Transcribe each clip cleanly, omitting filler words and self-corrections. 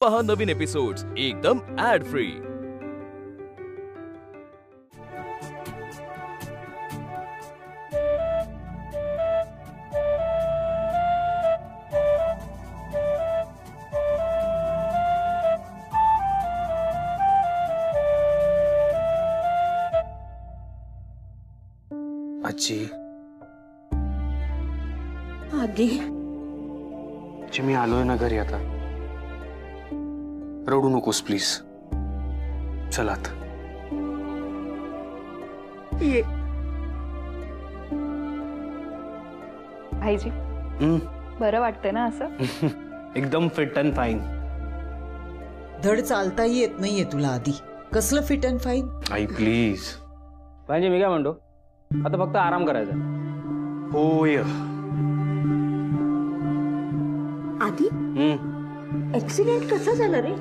पहा नवीन एपिसोड्स एकदम add free. आजी आधी मी आलोय ना घरी आता। रडू नकोस प्लीज। चल आता ये भाईजी बरं वाटतंय ना असं? एकदम फिट अँड फाईन। धड चालताही येत नाहीये तुला आधी, कसलं fit and fine? I please. भाईजी मी काय म्हणतो, आता फक्त आराम करायचा। होय आधी ऍक्सिडेंट कसा झाला रे?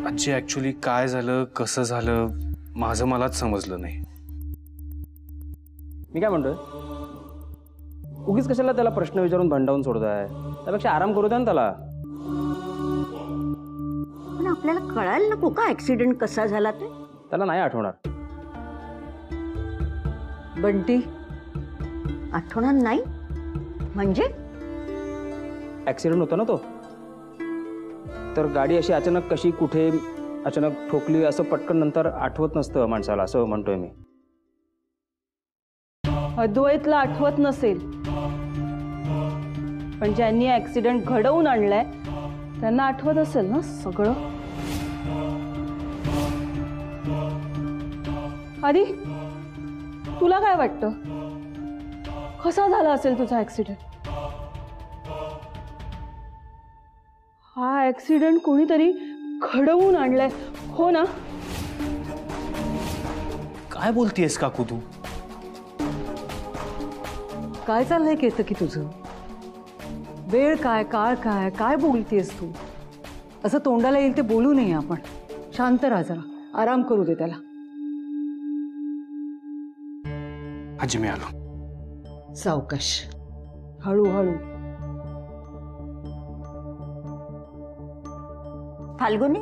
आजी ऍक्च्युली काय झालं कसं झालं माझं मलाच समजलं नाही। मी काय म्हणतोय, उगीच कशाला त्याला प्रश्न विचारून भंडावून सोडताय? त्यापेक्षा आराम करू द्या ना त्याला। पण आपल्याला कळायला नको का ऍक्सिडेंट कसा झाला ते? त्याला नाही आठवणार। बंटी आठवणार नाही म्हणजे? ऍक्सिडेंट होता ना तो, तर गाडी अशी अचानक कशी कुठे अचानक ठोकली असं पटकन नंतर आठवत नसतं माणसाला, असं म्हणतोय मी। अद्वैतला आठवत नसेल, पण ज्यांनी ऍक्सिडेंट घडवून आणलाय त्यांना आठवत असेल ना सगळं। आधी तुला काय वाटतं, कसा झाला असेल तुझा ऍक्सिडेंट? हा ऍक्सिडेंट कोणीतरी घडवून आणलाय, हो ना? काय बोलतेस काकू तू? काय चाललंय केतकी तुझं? वेळ काय काळ काय काय बोलतेस तू? असं तोंडाला येईल ते बोलू नये आपण। शांत राहा जरा, आराम करू दे त्याला। आजी मी आलो। सावकाश, हळूहळू। फाल्गुनी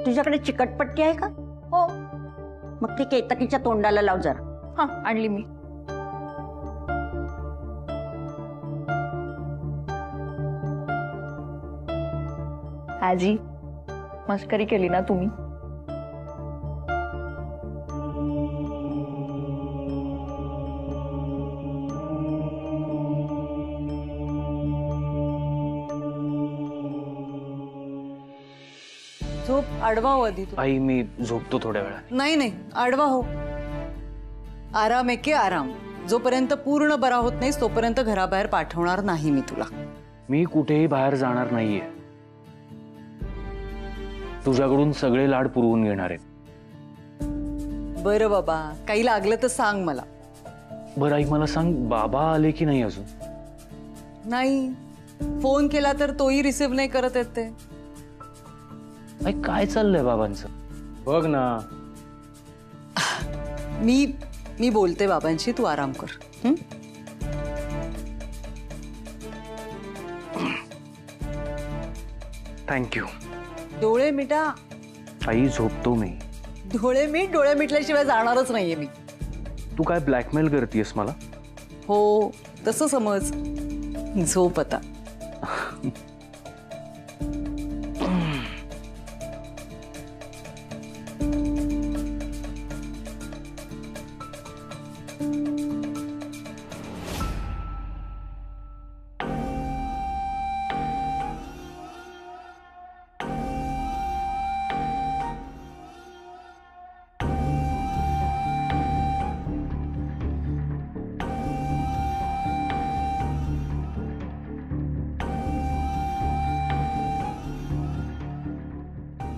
तुझ्याकडे चिकटपट्टी आहे का? हो। मग ती केतकीच्या तोंडाला लाव जरा। हा आणली मी। आजी मस्करी केली ना तुम्ही? झोप, आडवा हो आधी तू। आई मी झोपतो थोड्या वेळाने। नाही नाही, आडवा हो। आराम आहे की आराम। जोपर्यंत पूर्ण बरा होत नाही तोपर्यंत घराबाहेर पाठवणार नाही मी तुला। मी कुठेही बाहेर जाणार नाहीये। तुझ्याकडून सगळे लाड पुरवून घेणार आहे। बरं बाबा, काही लागलं तर सांग मला। बरं आई मला सांग, बाबा आले की नाही अजून? नाही, फोन केला तर तोही रिसीव्ह नाही करत येत ते। आई काय चाललंय बाबांचं? बघ ना। मी बोलते बाबांशी, तू आराम कर। थँक्यू। डोळे मिटा। आई झोपतो मी। डोळे मिटल्याशिवाय जाणारच नाहीये मी। तू काय ब्लॅकमेल करतेस मला? हो तसं समज। झोप आता।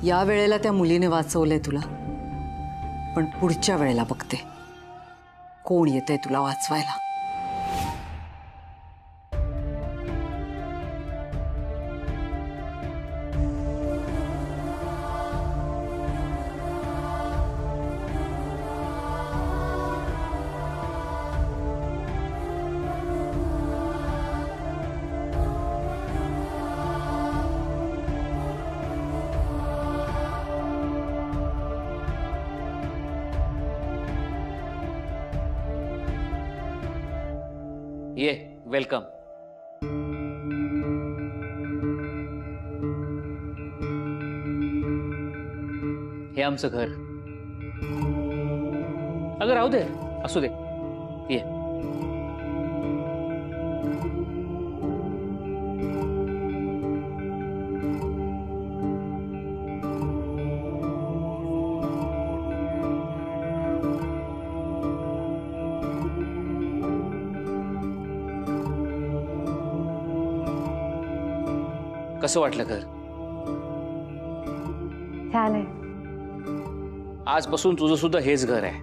या वेळेला त्या मुलीने वाचवलंय तुला, पण पुढच्या वेळेला बघते कोण येतंय तुला वाचवायला। ये वेलकम. हे आमचं घर. अगं राहू दे, असू दे. ये. कसं वाटलं घर? छान आहे. आजपासून तुझं सुद्धा हेच घर आहे.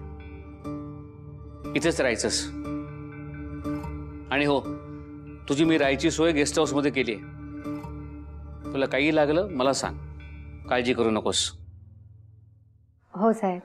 इथेच राहायचंस. आणि हो, तुझी मी राहायची सोय गेस्ट हाऊस मध्ये केली आहे. तुला काही लागलं मला सांग, काळजी करू नकोस. हो साहेब.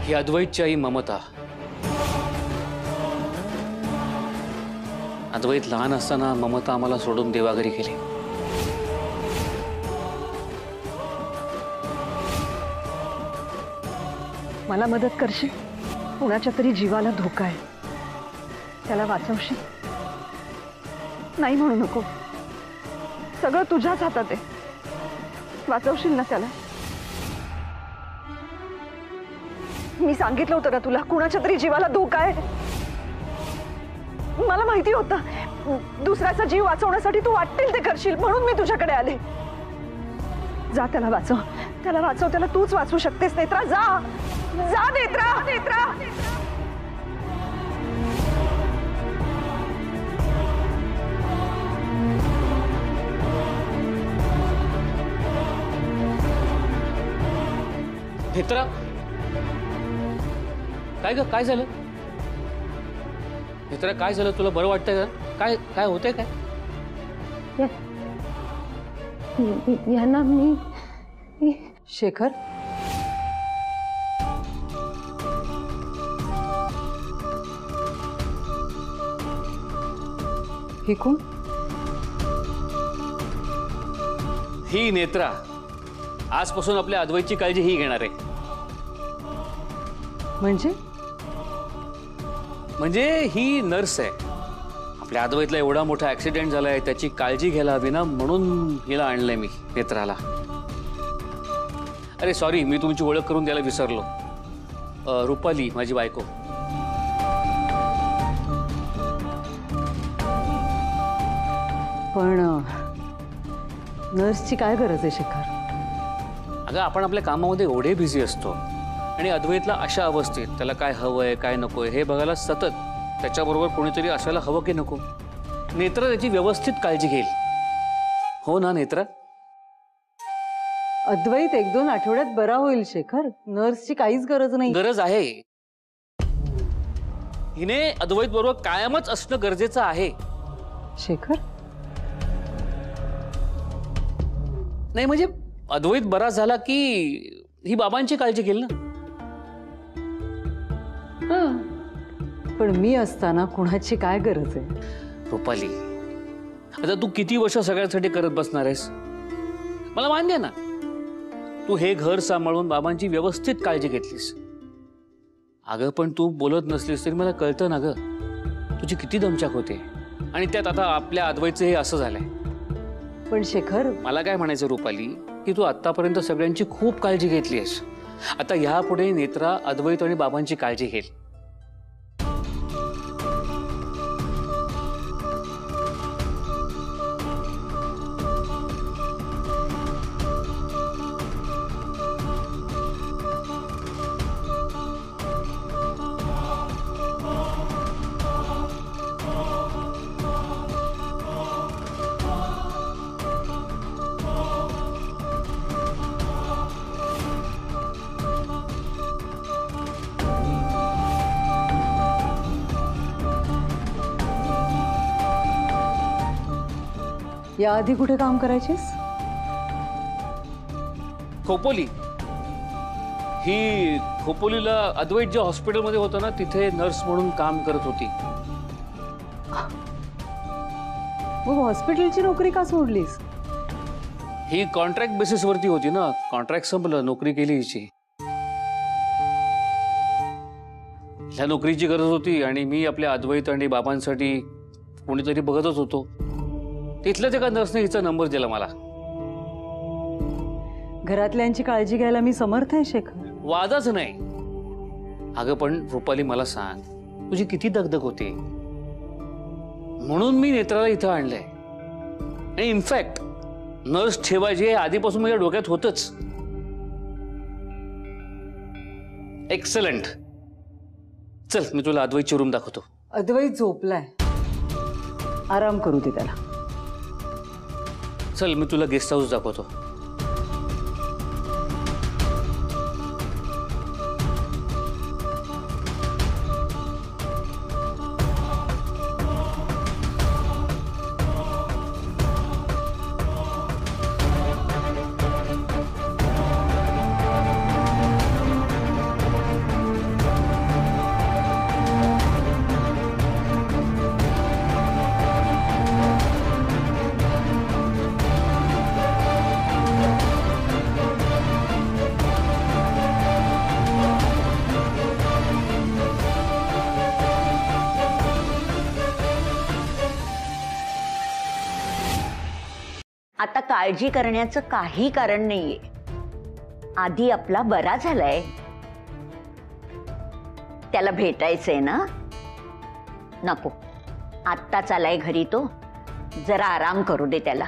ही अद्वैतची आई ममता. अद्वैत लहान असताना ममता आम्हाला सोडून देवाघरी गेली. मला मदत करशील? कुणाच्या तरी जीवाला धोका आहे, त्याला वाचवशील? नाही म्हणू नको, सगळं तुझ्याच हातात आहे. वाचवशील ना त्याला? मी सांगितलं होतं का तुला, कुणाच्या तरी जीवाला धोका आहे? मला माहिती होतं दुसऱ्याचा जीव वाचवण्यासाठी तू वाटतील ते करशील, म्हणून मी तुझ्याकडे आले. जा, त्याला वाचव, त्याला वाचव. त्याला तूच वाचवू शकतेस नेत्रा. जा जा नेत्रा, नेत्रा. नेत्रा, काय ग, काय झालं? नेत्रा, काय झालं? तुला बरं वाटतंय का? काय काय होतंय काय? यांना मी शेखर, हे कोण? ही नेत्रा आजपासून आपल्या अद्वैतची काळजी ही घेणार आहे. म्हणजे ही नर्स आहे. आपल्या अद्वैतला एवढा मोठा ऍक्सिडेंट झालाय, त्याची काळजी घ्यायला हवी ना, म्हणून हिला आणलंय मी, नेत्राला. अरे सॉरी, मी तुमची ओळख करून द्यायला विसरलो. रुपाली माझी बायको. पण नर्सची काय गरज आहे शेखर? अगं, आपण आपल्या कामामध्ये एवढे बिझी असतो आणि अद्वैतला अशा अवस्थेत त्याला काय हवंय काय नकोय हे बघायला सतत त्याच्याबरोबर कोणीतरी असायला हवं की नको? नेत्रा त्याची व्यवस्थित काळजी घेईल. हो ना नेत्रा? अद्वैत 1-2 आठवड्यात बरा होईल शेखर. नर्सची काहीच गरज नाही. गरज आहे. हिने अद्वैत बरोबर कायमच असणं गरजेचं आहे. शेखर, नाही म्हणजे अद्वैत बरा झाला की ही बाबांची काळजी घेईल ना. पण मी असताना कुणाची काय गरज आहे? रुपाली, आता तू किती वर्ष सगळ्यांसाठी करत बसणार आहेस? मला मान्य आहे ना, तू हे घर सांभाळून बाबांची व्यवस्थित काळजी घेतलीस. अगं पण तू बोलत नसलीस तरी मला कळतं ना ग, तुझी किती दमछाक होते. आणि त्यात आता आपल्या अद्वैतचं हे असं झालंय. पण शेखर, मला काय म्हणायचं रुपाली, की तू आतापर्यंत सगळ्यांची खूप काळजी घेतली आहेस. आता ह्यापुढे नेत्रा अद्वैत आणि बाबांची काळजी घेईल. याआधी कुठे काम करायचीस? खोपोली. ही खोपोलीला अद्वैत ज्या हॉस्पिटलमध्ये होतं ना, तिथे नर्स म्हणून काम करत होती. मग हॉस्पिटलची नोकरी का सोडलीस? ही कॉन्ट्रॅक्ट बेसिसवरती होती ना. कॉन्ट्रॅक्ट संपलं, नोकरी केली हिची. ह्या नोकरीची गरज होती आणि मी आपल्या अद्वैत आणि बाबांसाठी कोणीतरी बघतच होतो. तिथल्याच एका नर्सने हिचा नंबर दिला मला. घरातल्यांची काळजी घ्यायला मी समर्थ आहे शेखर. वादच नाही. अगं पण रुपाली, मला सांग, तुझी किती दगदग होती. म्हणून मी नेत्राला इथं आणलंय. आणि इनफॅक्ट नर्स ठेवायची हे आधीपासून माझ्या डोक्यात होतच. एक्सलंट. चल, मी तुला अद्वैतची रूम दाखवतो. अद्वैत झोपलाय, आराम करू दे त्याला. चल, मी तुला गेस्ट हाऊस दाखवतो. आता काळजी करण्याचं काही कारण नाहीये. आधी आपला बरा झालाय, त्याला भेटायचंय ना. नको, आत्ताच आलाय घरी तो, जरा आराम करू दे त्याला.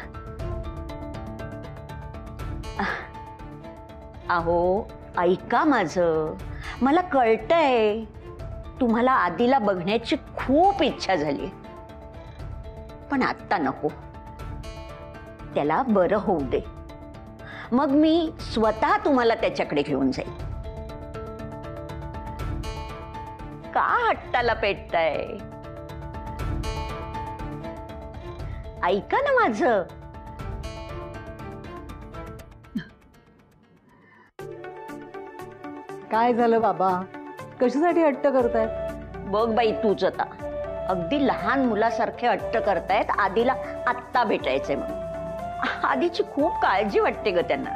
अहो ऐका माझं, मला कळतंय तुम्हाला आधीला बघण्याची खूप इच्छा झाली, पण आत्ता नको. त्याला बरं होऊ दे, मग मी स्वतः तुम्हाला त्याच्याकडे घेऊन जाईल. का हट्टाला पेटताय? ऐका ना माझं. काय झालं बाबा, कशासाठी हट्ट करताय? बघ बाई, तूच आता अगदी लहान मुलासारखे हट्ट करतायत. आधीला आत्ता भेटायचंय म्हणून. आधीची खूप काळजी वाटते ग त्यांना.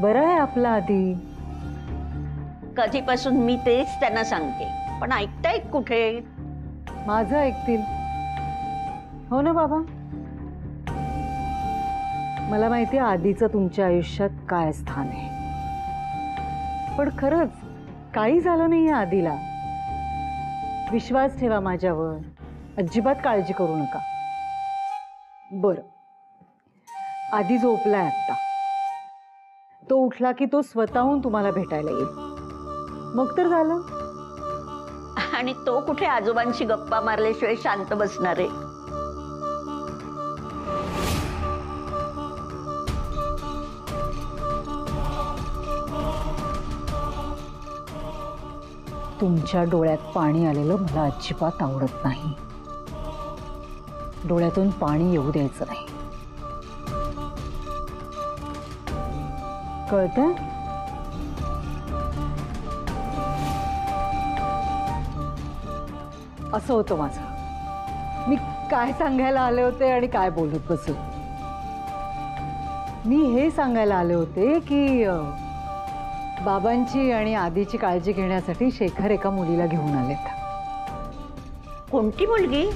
बरं आहे आपला आधी. कधीपासून मी तेच त्यांना सांगते, पण ऐकतायत कुठे? माझं ऐकतील. हो ना बाबा, मला माहिती आहे आधीचं तुमच्या आयुष्यात काय स्थान आहे, पण खरंच काही झालं नाही आधीला. विश्वास ठेवा माझ्यावर, अजिबात काळजी करू नका. बरं, आधी झोपलाय आत्ता. तो उठला की तो स्वतःहून तुम्हाला भेटायला येईल, मग तर झालं. आणि तो कुठे आजोबांशी गप्पा मारल्याशिवाय शांत बसणार आहे? तुमच्या डोळ्यात पाणी आलेलं मला अजिबात आवडत नाही. डोळ्यातून पाणी येऊ द्यायचं नाही, कळतंय? असं होतं माझं. मी काय सांगायला आले होते आणि काय बोलत बसले. मी हे सांगायला आले होते की बाबांची आणि आधीची काळजी घेण्यासाठी शेखर एका मुलीला घेऊन आलेत. कोणती मुलगी?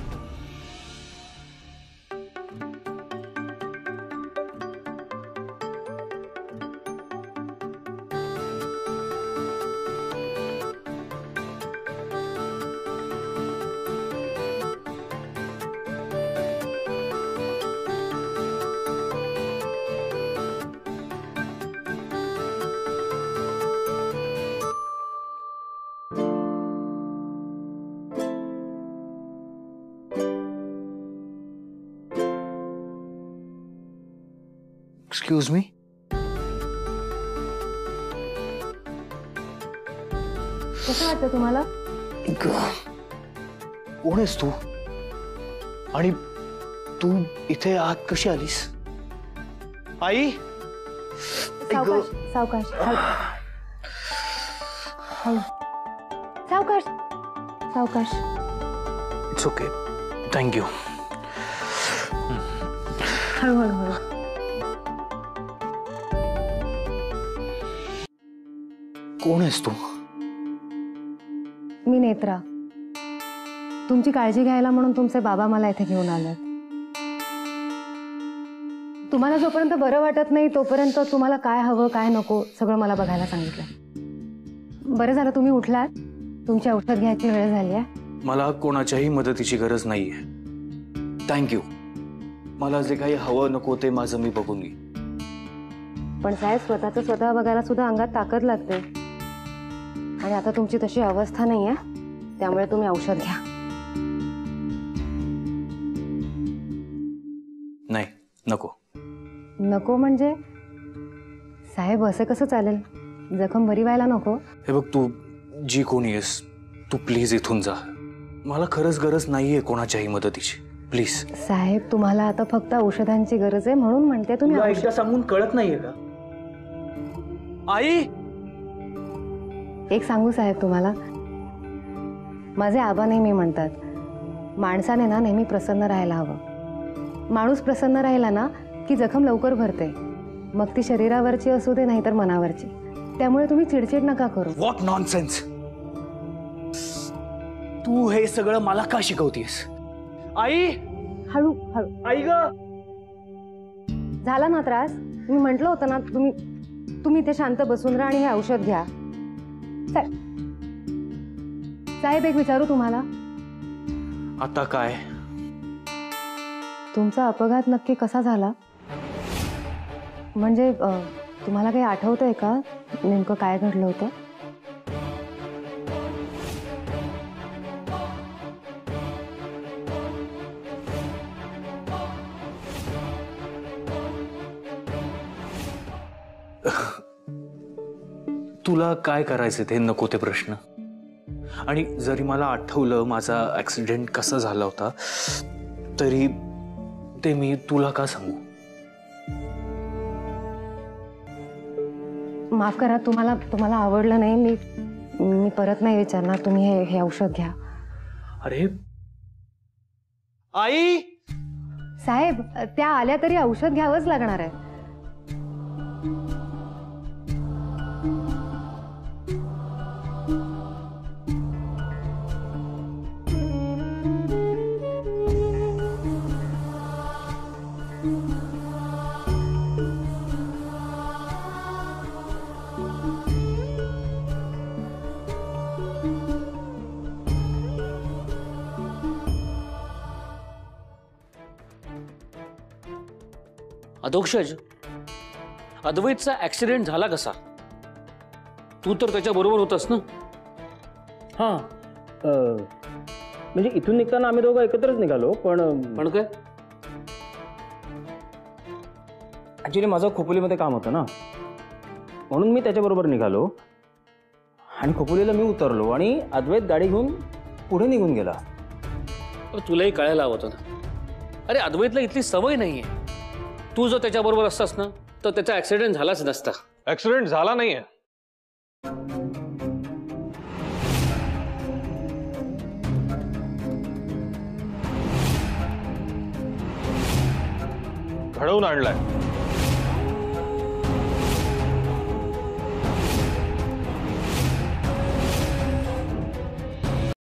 Excuse me. कसं वाटतं तुम्हाला? कोण आहेस तू आणि तू इथे आत कशी आलीस? आई. सावकाश सावकाश सावकाश सावकाश. It's okay. थँक्यू. हळूहळू. कोण आहेस तू? मी नेत्रा. तुमची काळजी घ्यायला म्हणून तुमचे बाबा मला इथे घेऊन आले. तुम्हाला जोपर्यंत बरं वाटत नाही तोपर्यंत तुम्हाला काय हवं काय नको सगळं मला बघायला सांगितलं. बरं झालं तुम्ही उठलात. तुमची औषध घ्यायची वेळ झाली आहे. मला कोणाच्याही मदतीची गरज नाहीये. थँक्यू. मला जे काही हवं नको ते माझं मी बघून घेईन. पण साहेब स्वतःचं स्वतः बघायला सुद्धा अंगात ताकद लागते आणि आता तुमची तशी अवस्था नाही आहे त्यामुळे तुम्ही औषध घ्या. नाही नको. नको म्हणजे साहेब असं कसं चालेल? जखम बरी व्हायला नको? हे बघ तू जी कोणी आहेस तू प्लीज इथून जा. मला खरंच गरज नाहीये कोणाच्याही मदतीची. प्लीज. साहेब तुम्हाला आता फक्त औषधांची गरज आहे म्हणून म्हणते तुम्ही एकदा सांगून कळत नाहीये का? आई. एक सांगू साहेब तुम्हाला, माझे आबा नेहमी म्हणतात माणसाने ना नेहमी प्रसन्न राहायला हवं. माणूस प्रसन्न राहिला ना की जखम लवकर भरते, मग ती शरीरावरची असू दे नाहीतर मनावरची. त्यामुळे तुम्ही चिडचिड नका करू. What nonsense. तू हे सगळं मला का शिकवतेस? आई. हळू हळू. आई ग. झाला ना त्रास? मी म्हटलं होतं ना तुम्ही इथे शांत बसून राहा आणि हे औषध घ्या. साहेब एक विचारू तुम्हाला? आता काय? तुमचा अपघात नक्की कसा झाला? म्हणजे तुम्हाला काही आठवतंय का नेमकं काय घडलं होतं? तुला काय करायचे ते नको ते प्रश्न. आणि जरी मला आठवलं माझा ऍक्सिडेंट कसा झाला होता तरी ते मी तुला का सांगू? माफ करा, तुम्हाला आवडलं नाही. मी परत नाही विचारणार. तुम्ही हे औषध घ्या. अरे आई. साहेब त्या आल्या तरी औषध घ्यावंच लागणार आहे. अधोक्षज, अद्वैतचा ऍक्सिडेंट झाला कसा? तू तर त्याच्या बरोबर होतास ना? हां. म्हणजे इथून निघताना आम्ही दोघं एकत्रच निघालो. पण काय? ॲक्च्युली माझं खोपोलीमध्ये काम होतं ना, म्हणून मी त्याच्याबरोबर निघालो आणि खोपोलीला मी उतरलो आणि अद्वैत गाडी घेऊन पुढे निघून गेला. तुलाही कळायला हवं होतं ना. अरे अद्वैतला इथली सवय नाहीये. तू जर त्याच्याबरोबर असतास ना तर त्याचा ऍक्सिडेंट झालाच नसता. ऍक्सिडेंट झाला नाहीये. घडवून आणलाय.